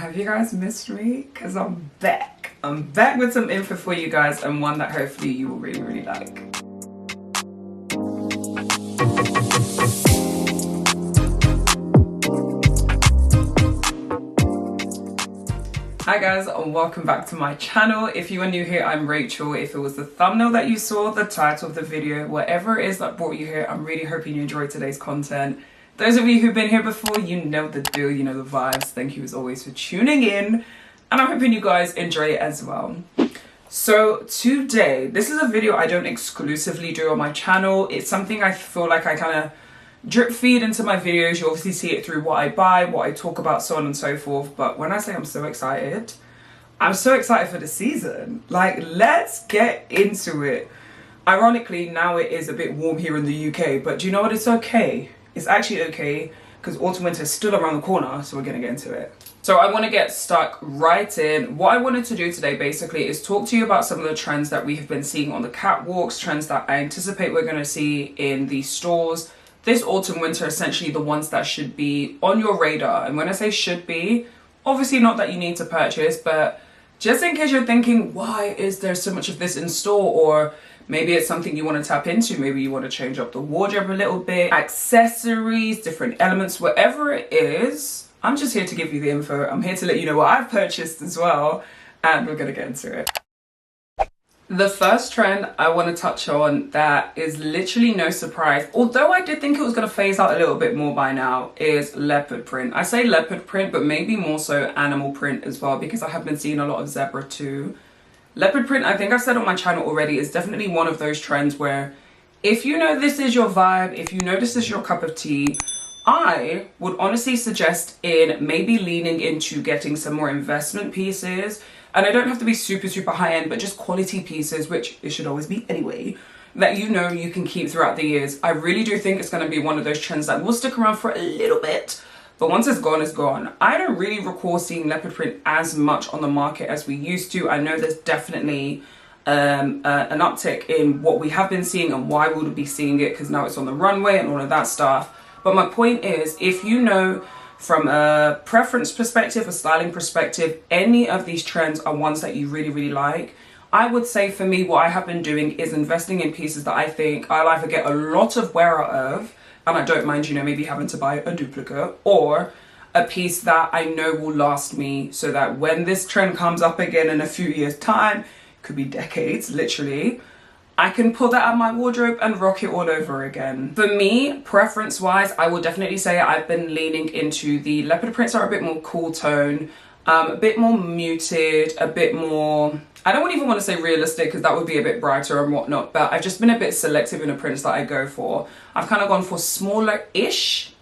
Have you guys missed me? Because I'm back. I'm back with some info for you guys, and one that hopefully you will really like. Hi guys, and welcome back to my channel. If you are new here, I'm Rachel. If it was the thumbnail that you saw, the title of the video, whatever it is that brought you here, I'm really hoping you enjoyed today's content. Those of you who've been here before, you know the deal, you know the vibes. Thank you as always for tuning in, and I'm hoping you guys enjoy it as well. So today, this is a video I don't exclusively do on my channel. It's something I feel like I kind of drip feed into my videos. You obviously see it through what I buy, what I talk about, so on and so forth. But when I say I'm so excited for the season. Like, let's get into it. Ironically, now it is a bit warm here in the UK, but do you know what? It's okay. It's actually okay, because autumn winter is still around the corner, so we're gonna get into it. So I want to get stuck right in. What I wanted to do today basically is talk to you about some of the trends that we have been seeing on the catwalks, trends that I anticipate we're going to see in the stores this autumn winter, essentially the ones that should be on your radar. And when I say should be, obviously not that you need to purchase, but just in case you're thinking, why is there so much of this in store? Or maybe it's something you want to tap into. Maybe you want to change up the wardrobe a little bit, accessories, different elements, whatever it is. I'm just here to give you the info. I'm here to let you know what I've purchased as well, and we're gonna get into it. The first trend I want to touch on that is literally no surprise, although I did think it was going to phase out a little bit more by now, is leopard print. I say leopard print, but maybe more so animal print as well, because I have been seeing a lot of zebra too. Leopard print, I think I've said on my channel already, is definitely one of those trends where if you know this is your vibe, if you know this is your cup of tea, I would honestly suggest in maybe leaning into getting some more investment pieces. And I don't have to be super high end, but just quality pieces, which it should always be anyway, that you know you can keep throughout the years. I really do think it's going to be one of those trends that will stick around for a little bit, but once it's gone, it's gone. I don't really recall seeing leopard print as much on the market as we used to. I know there's definitely an uptick in what we have been seeing and why we would be seeing it, because now it's on the runway and all of that stuff. But my point is, if you know from a preference perspective, a styling perspective, any of these trends are ones that you really like, I would say for me, what I have been doing is investing in pieces that I think I'll either get a lot of wear out of, and I don't mind, you know, maybe having to buy a duplicate, or a piece that I know will last me, so that when this trend comes up again in a few years time, could be decades literally, I can pull that out of my wardrobe and rock it all over again. For me, preference wise, I will definitely say I've been leaning into the leopard prints are a bit more cool tone, a bit more muted, a bit more, I don't even want to say realistic, because that would be a bit brighter and whatnot, but I've just been a bit selective in the prints that I go for. I've kind of gone for smaller-ish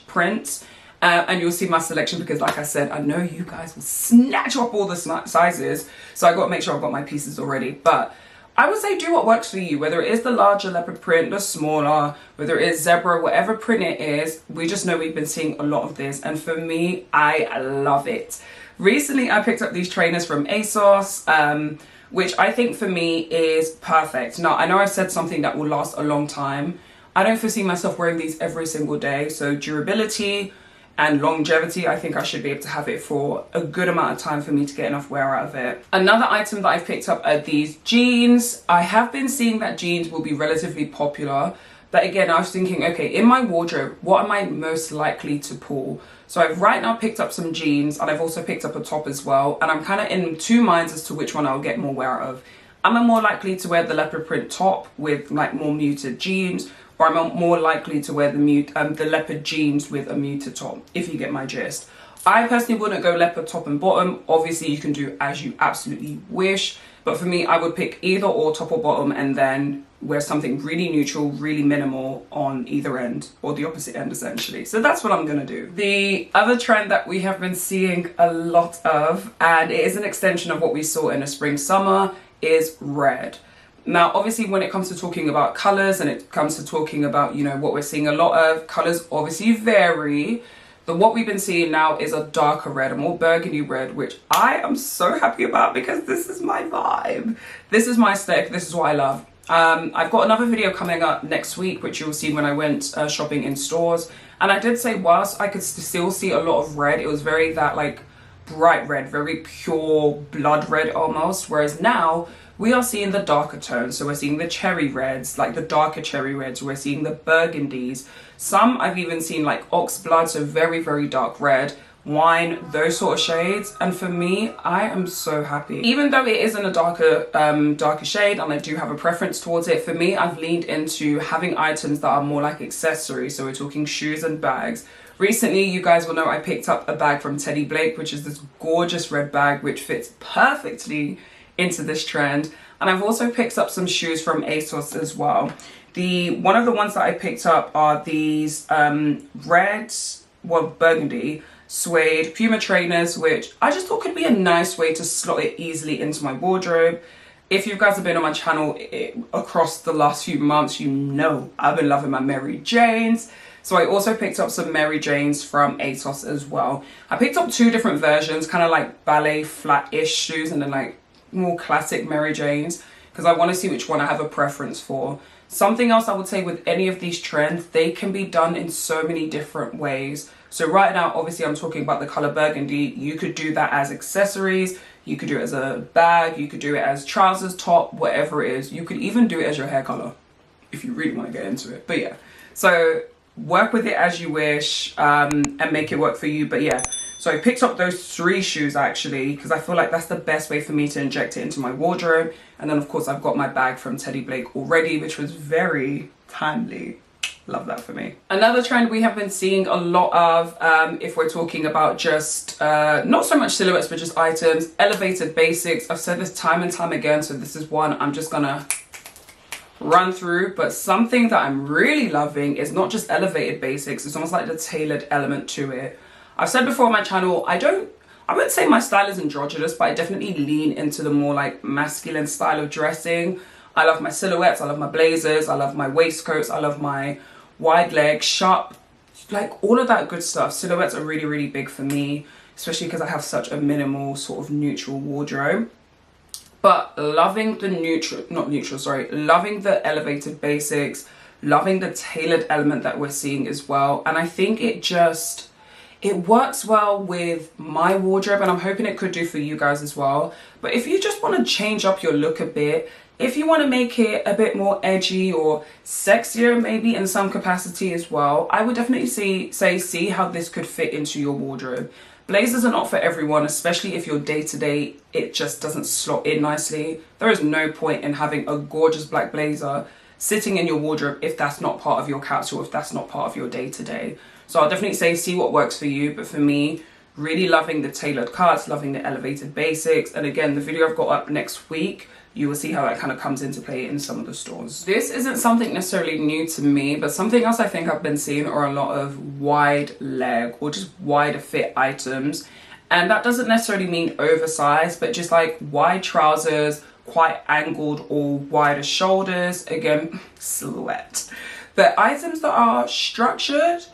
prints, and you'll see my selection, because like I said, I know you guys will snatch up all the sizes, so I got to make sure I've got my pieces already. But I would say do what works for you, whether it is the larger leopard print, the smaller, whether it is zebra, whatever print it is. We just know we've been seeing a lot of this, and for me, I love it. Recently, I picked up these trainers from ASOS, which I think for me is perfect. Now, I know I've said something that will last a long time. I don't foresee myself wearing these every single day, so durability and longevity, I think I should be able to have it for a good amount of time for me to get enough wear out of it. Another item that I've picked up are these jeans. I have been seeing that jeans will be relatively popular, but again, I was thinking, okay, in my wardrobe, what am I most likely to pull? So I've right now picked up some jeans, and I've also picked up a top as well, and I'm kind of in two minds as to which one I'll get more wear out of. Am I more likely to wear the leopard print top with like more muted jeans, or I'm more likely to wear the leopard jeans with a muted top, if you get my gist. I personally wouldn't go leopard top and bottom. Obviously, you can do as you absolutely wish. But for me, I would pick either or, top or bottom, and then wear something really neutral, really minimal on either end, or the opposite end essentially. So that's what I'm gonna do. The other trend that we have been seeing a lot of, and it is an extension of what we saw in the spring summer, is red. Now, obviously, when it comes to talking about colors and it comes to talking about, you know, what we're seeing a lot of, colors obviously vary. But what we've been seeing now is a darker red, a more burgundy red, which I am so happy about, because this is my vibe. This is my aesthetic. This is what I love. I've got another video coming up next week, which you'll see when I went shopping in stores. And I did say, whilst I could still see a lot of red, it was very that like bright red, very pure blood red almost, whereas now we are seeing the darker tones. So we're seeing the cherry reds, like the darker cherry reds. We're seeing the burgundies. Some I've even seen like ox blood, so very, very dark red, wine, those sort of shades. And for me, I am so happy. Even though it isn't a darker shade, and I do have a preference towards it, for me, I've leaned into having items that are more like accessories. So we're talking shoes and bags. Recently, you guys will know I picked up a bag from Teddy Blake, which is this gorgeous red bag, which fits perfectly into this trend. And I've also picked up some shoes from ASOS as well. One of the ones that I picked up are these burgundy suede Puma trainers, which I just thought could be a nice way to slot it easily into my wardrobe. If you guys have been on my channel across the last few months, you know I've been loving my Mary Janes. So I also picked up some Mary Janes from ASOS as well. I picked up two different versions, kind of like ballet flat-ish shoes and then like more classic Mary Janes, because I want to see which one I have a preference for. Something else I would say with any of these trends, they can be done in so many different ways. So right now, obviously I'm talking about the color burgundy. You could do that as accessories, you could do it as a bag, you could do it as trousers, top, whatever it is. You could even do it as your hair color if you really want to get into it. But yeah, so work with it as you wish, and make it work for you. But yeah, so I picked up those three shoes actually, because I feel like that's the best way for me to inject it into my wardrobe. And then of course I've got my bag from Teddy Blake already, which was very timely. Love that for me. Another trend we have been seeing a lot of, if we're talking about just not so much silhouettes but just items, elevated basics. I've said this time and time again, so this is one I'm just gonna run through. But something that I'm really loving is not just elevated basics, it's almost like the tailored element to it. I've said before on my channel, I wouldn't say my style is androgynous, but I definitely lean into the more like masculine style of dressing. I love my silhouettes, I love my blazers, I love my waistcoats, I love my wide leg, sharp, like all of that good stuff. Silhouettes are really, really big for me, especially because I have such a minimal sort of neutral wardrobe. But loving the loving the elevated basics, loving the tailored element that we're seeing as well. And I think it works well with my wardrobe, and I'm hoping it could do for you guys as well. But if you just want to change up your look a bit, if you want to make it a bit more edgy or sexier maybe in some capacity as well, I would definitely see how this could fit into your wardrobe. Blazers are not for everyone, especially if your day-to-day, it just doesn't slot in nicely. There is no point in having a gorgeous black blazer sitting in your wardrobe if that's not part of your capsule, if that's not part of your day-to-day. So I'll definitely say see what works for you. But for me, really loving the tailored cuts, loving the elevated basics. And again, the video I've got up next week, you will see how that kind of comes into play in some of the stores. This isn't something necessarily new to me, but something else I think I've been seeing are a lot of wide leg or just wider fit items. And that doesn't necessarily mean oversized, but just like wide trousers, quite angled or wider shoulders. Again, silhouette. But items that are structured,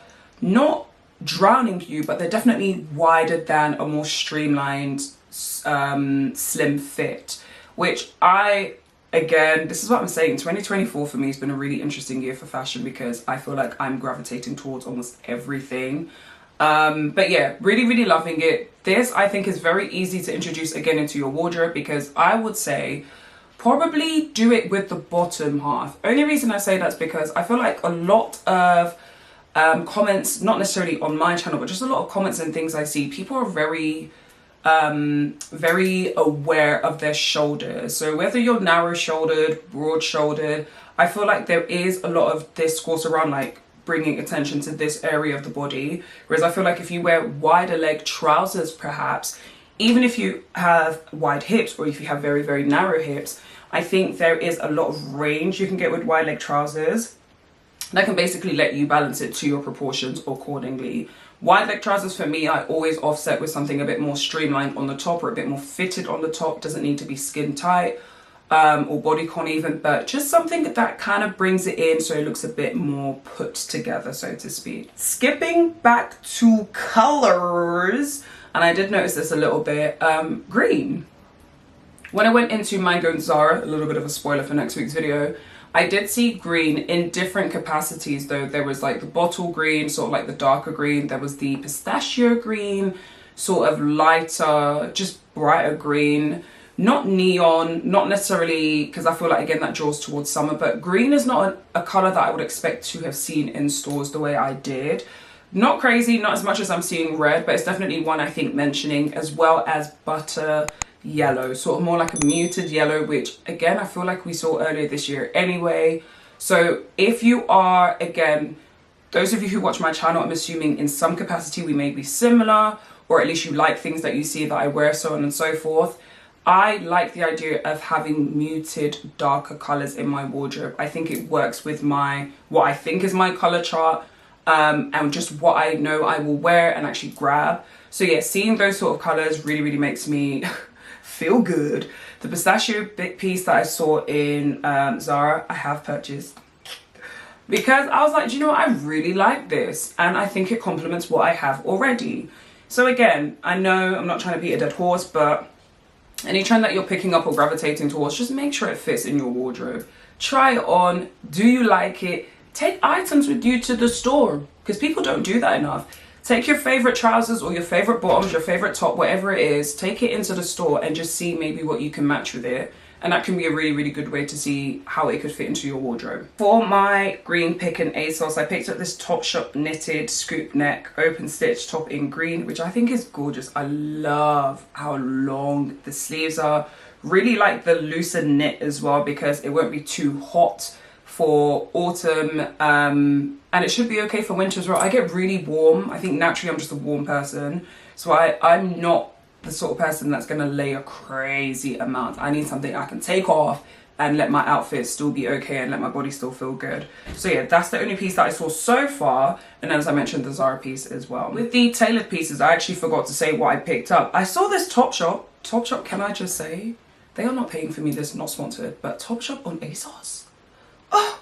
not drowning you, but they're definitely wider than a more streamlined slim fit, which again, this is what I'm saying, 2024 for me has been a really interesting year for fashion, because I feel like I'm gravitating towards almost everything. But yeah, really, really loving it. This I think is very easy to introduce again into your wardrobe, because I would say probably do it with the bottom half. Only reason I say that's because I feel like a lot of comments, not necessarily on my channel, but just a lot of comments and things I see, people are very aware of their shoulders. So whether you're narrow shouldered, broad shouldered, I feel like there is a lot of discourse around like bringing attention to this area of the body. Whereas I feel like if you wear wider leg trousers, perhaps, even if you have wide hips or if you have very, very narrow hips, I think there is a lot of range you can get with wide leg trousers that can basically let you balance it to your proportions accordingly. Wide leg trousers for me, I always offset with something a bit more streamlined on the top or a bit more fitted on the top. Doesn't need to be skin tight or bodycon even, but just something that kind of brings it in so it looks a bit more put together, so to speak. Skipping back to colors, and I did notice this a little bit, green. When I went into Mango and Zara, a little bit of a spoiler for next week's video, I did see green in different capacities though. There was like the bottle green, sort of like the darker green. There was the pistachio green. sort of lighter, just brighter green. Not neon, not necessarily, because I feel like again that draws towards summer, but green is not a color that I would expect to have seen in stores the way I did. Not crazy, not as much as I'm seeing red, but it's definitely one I think mentioning, as well as butter yellow, sort of more like a muted yellow, which again I feel like we saw earlier this year anyway. So if you are, again, those of you who watch my channel, I'm assuming in some capacity we may be similar, or at least you like things that you see that I wear, so on and so forth. I like the idea of having muted, darker colors in my wardrobe. I think it works with what I think is my color chart, and just what I know I will wear and actually grab. So yeah, seeing those sort of colors really, really makes me feel good. The pistachio piece that I saw in Zara, I have purchased. Because I was like, do you know what? I really like this. And I think it complements what I have already. So again, I know I'm not trying to beat a dead horse, but any trend that you're picking up or gravitating towards, just make sure it fits in your wardrobe. Try it on. Do you like it? Take items with you to the store, because people don't do that enough. Take your favorite trousers or your favorite bottoms, your favorite top, whatever it is, take it into the store and just see maybe what you can match with it. And that can be a really, really good way to see how it could fit into your wardrobe. For my green pick in ASOS, I picked up this Topshop knitted scoop neck open stitch top in green, which I think is gorgeous. I love how long the sleeves are. Really like the looser knit as well, because it won't be too hot for autumn, and it should be okay for winter as well. I get really warm. I think naturally I'm just a warm person, so I'm not the sort of person that's gonna layer crazy amount. I need something I can take off and let my outfit still be okay and let my body still feel good. So yeah, that's the only piece that I saw so far, and as I mentioned, the Zara piece as well. With the tailored pieces, I actually forgot to say what I picked up. I saw this Topshop, can I just say, they are not paying for me, this is not sponsored, but Topshop on ASOS. Oh,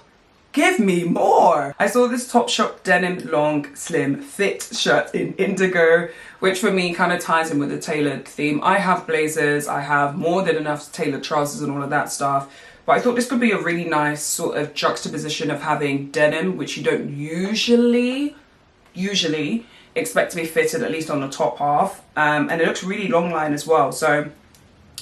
give me more. I saw this Topshop denim long slim fit shirt in indigo, which for me kind of ties in with the tailored theme. I have blazers, I have more than enough tailored trousers and all of that stuff, but I thought this could be a really nice sort of juxtaposition of having denim, which you don't usually expect to be fitted, at least on the top half, and it looks really long line as well. So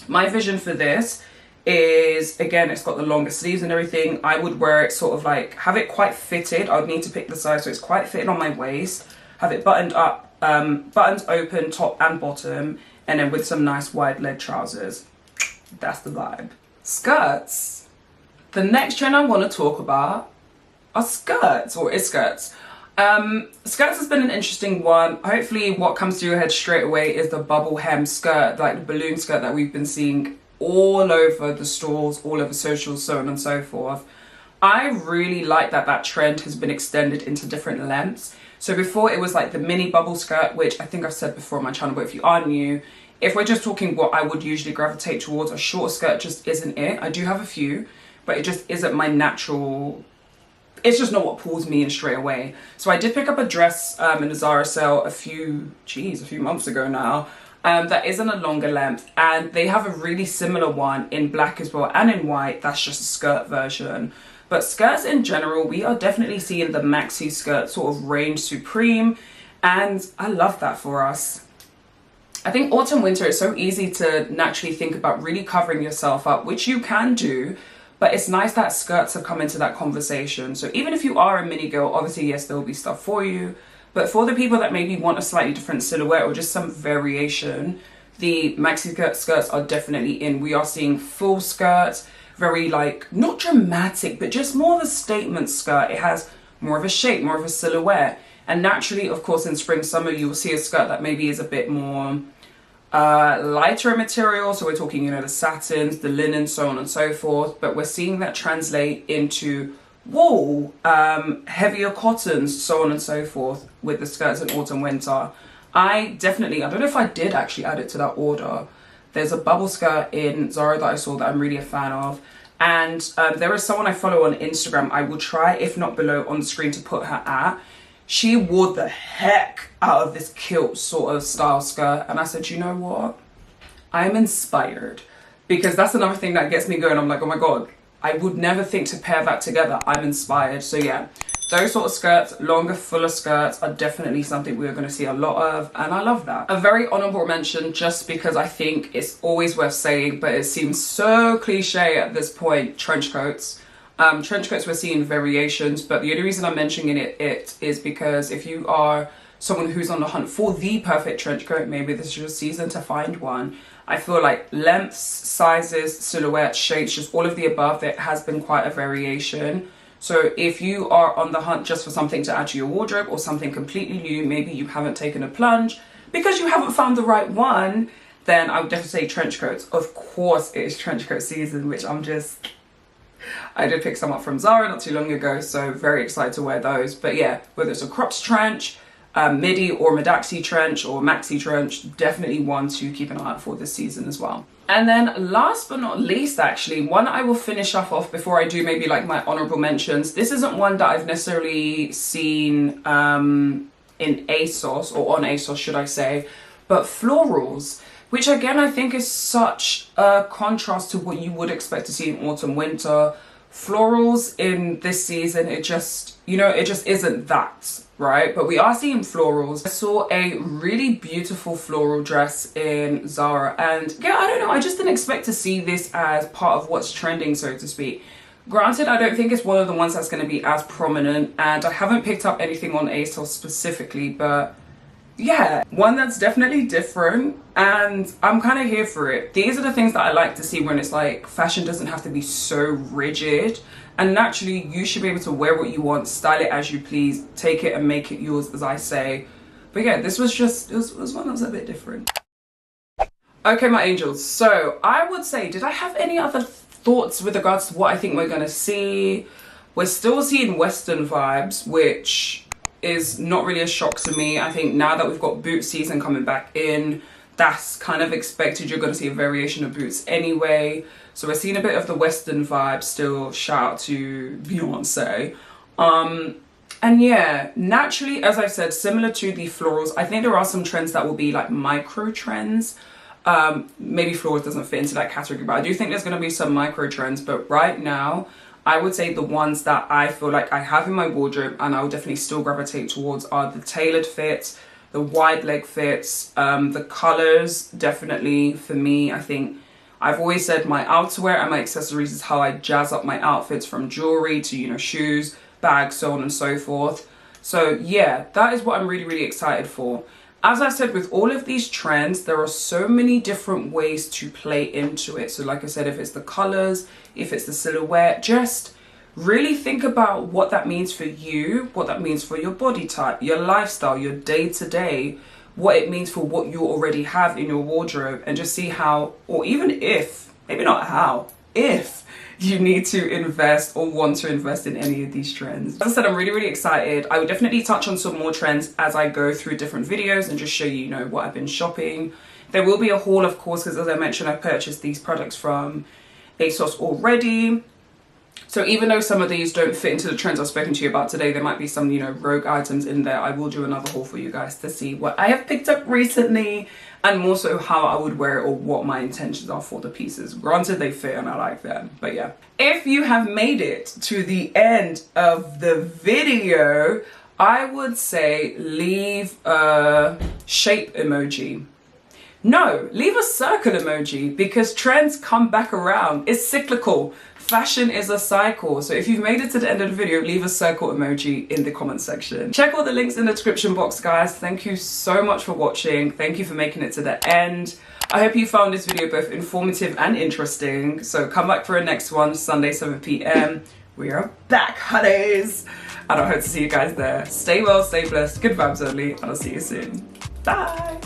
my vision for this is, again, it's got the longer sleeves and everything. I would wear it sort of like, have it quite fitted. I would need to pick the size so it's quite fitted on my waist, have it buttoned up, buttons open top and bottom, and then with some nice wide leg trousers. That's the vibe. Skirts. The next trend I want to talk about are skirts, or is skirts. Skirts has been an interesting one. Hopefully what comes to your head straight away is the bubble hem skirt, like the balloon skirt that we've been seeing all over the stores, all over socials, so on and so forth. I really like that that trend has been extended into different lengths. So before it was like the mini bubble skirt, which I think I've said before on my channel, but if you are new, if we're just talking what I would usually gravitate towards, a short skirt just isn't it. I do have a few, but it just isn't my natural, it's just not what pulls me in straight away. So I did pick up a dress in a Zara sale a few months ago now, that isn't a longer length, and they have a really similar one in black as well and in white. That's just a skirt version. But skirts in general, we are definitely seeing the maxi skirt sort of reign supreme, and I love that for us. I think autumn winter, it's so easy to naturally think about really covering yourself up, which you can do, but it's nice that skirts have come into that conversation. So even if you are a mini girl, obviously yes, there will be stuff for you. But for the people that maybe want a slightly different silhouette or just some variation, the maxi skirts are definitely in. We are seeing full skirts, very like, not dramatic, but just more of a statement skirt. It has more of a shape, more of a silhouette. And naturally, of course, in spring, summer, you will see a skirt that maybe is a bit more lighter material. So we're talking, you know, the satins, the linen, so on and so forth. But we're seeing that translate into wool, heavier cottons, so on and so forth with the skirts in autumn winter. I don't know if I did actually add it to that order. There's a bubble skirt in Zara that I saw that I'm really a fan of, and there is someone I follow on Instagram. I will try, if not below on the screen, to put her at. She wore the heck out of this kilt sort of style skirt, and I said, you know what, I'm inspired, because that's another thing that gets me going. I'm like, oh my god, I would never think to pair that together. I'm inspired. So yeah, Those sort of skirts, longer, fuller skirts, are definitely something we're going to see a lot of, and I love that. A very honorable mention, just because I think it's always worth saying, but it seems so cliche at this point, trench coats. Trench coats, we're seeing variations, but the only reason I'm mentioning it is because if you are someone who's on the hunt for the perfect trench coat, maybe this is your season to find one. I feel like lengths, sizes, silhouettes, shapes, just all of the above, there has been quite a variation. So if you are on the hunt just for something to add to your wardrobe or something completely new, maybe you haven't taken a plunge because you haven't found the right one, then I would definitely say trench coats. Of course it is trench coat season, which I did pick some up from Zara not too long ago, so very excited to wear those. But yeah, whether it's a cropped trench, midi or maxi trench or maxi trench, definitely one to keep an eye out for this season as well. And then last but not least, actually, one I will finish off before I do maybe like my honorable mentions. This isn't one that I've necessarily seen in ASOS, or on ASOS should I say, but Florals, which again I think is such a contrast to what you would expect to see in autumn winter. Florals in this season, it just isn't that, right? But we are seeing florals. I saw a really beautiful floral dress in Zara, and yeah, I don't know, I just didn't expect to see this as part of what's trending, so to speak. Granted, I don't think it's one of the ones that's going to be as prominent, and I haven't picked up anything on ASOS specifically, but yeah, one that's definitely different, and I'm kind of here for it. These are the things that I like to see when it's like fashion doesn't have to be so rigid, and naturally you should be able to wear what you want, style it as you please, take it and make it yours, as I say. But yeah, this was just, it was one that was a bit different. Okay, my angels, so I would say, did I have any other thoughts with regards to what I think we're gonna see? We're still seeing Western vibes, which is not really a shock to me. I think now that we've got boot season coming back in, that's kind of expected. You're going to see a variation of boots anyway. So we're seeing a bit of the Western vibe still. Shout out to Beyonce. And yeah, naturally, as I've said, similar to the florals, I think there are some trends that will be like micro trends. Maybe florals doesn't fit into that category, but I do think there's going to be some micro trends. But right now, I would say the ones that I feel like I have in my wardrobe and I would definitely still gravitate towards are the tailored fits, the wide leg fits, the colors. Definitely for me, I think I've always said my outerwear and my accessories is how I jazz up my outfits, from jewelry to, you know, shoes, bags, so on and so forth. So yeah, that is what I'm really, really excited for. As I said, with all of these trends, there are so many different ways to play into it. So like I said, if it's the colors, if it's the silhouette, just really think about what that means for you, what that means for your body type, your lifestyle, your day-to-day, what it means for what you already have in your wardrobe, and just see how, or even if, maybe not how, if you need to invest or want to invest in any of these trends. As I said, I'm really, really excited. I will definitely touch on some more trends as I go through different videos and just show you, you know, what I've been shopping. There will be a haul, of course, because as I mentioned, I've purchased these products from ASOS already. So even though some of these don't fit into the trends I've spoken to you about today, there might be some, you know, rogue items in there. I will do another haul for you guys to see what I have picked up recently, and more so how I would wear it or what my intentions are for the pieces. Granted, they fit and I like them, but yeah. If you have made it to the end of the video, I would say leave a shape emoji. No, leave a circle emoji, because trends come back around. It's cyclical. Fashion is a cycle. So if you've made it to the end of the video, leave a circle emoji in the comment section. Check all the links in the description box, guys. Thank you so much for watching. Thank you for making it to the end. I hope you found this video both informative and interesting. So come back for a next one, Sunday, 7 p.m. We are back, honeys. And I hope to see you guys there. Stay well, stay blessed, good vibes only, and I'll see you soon. Bye.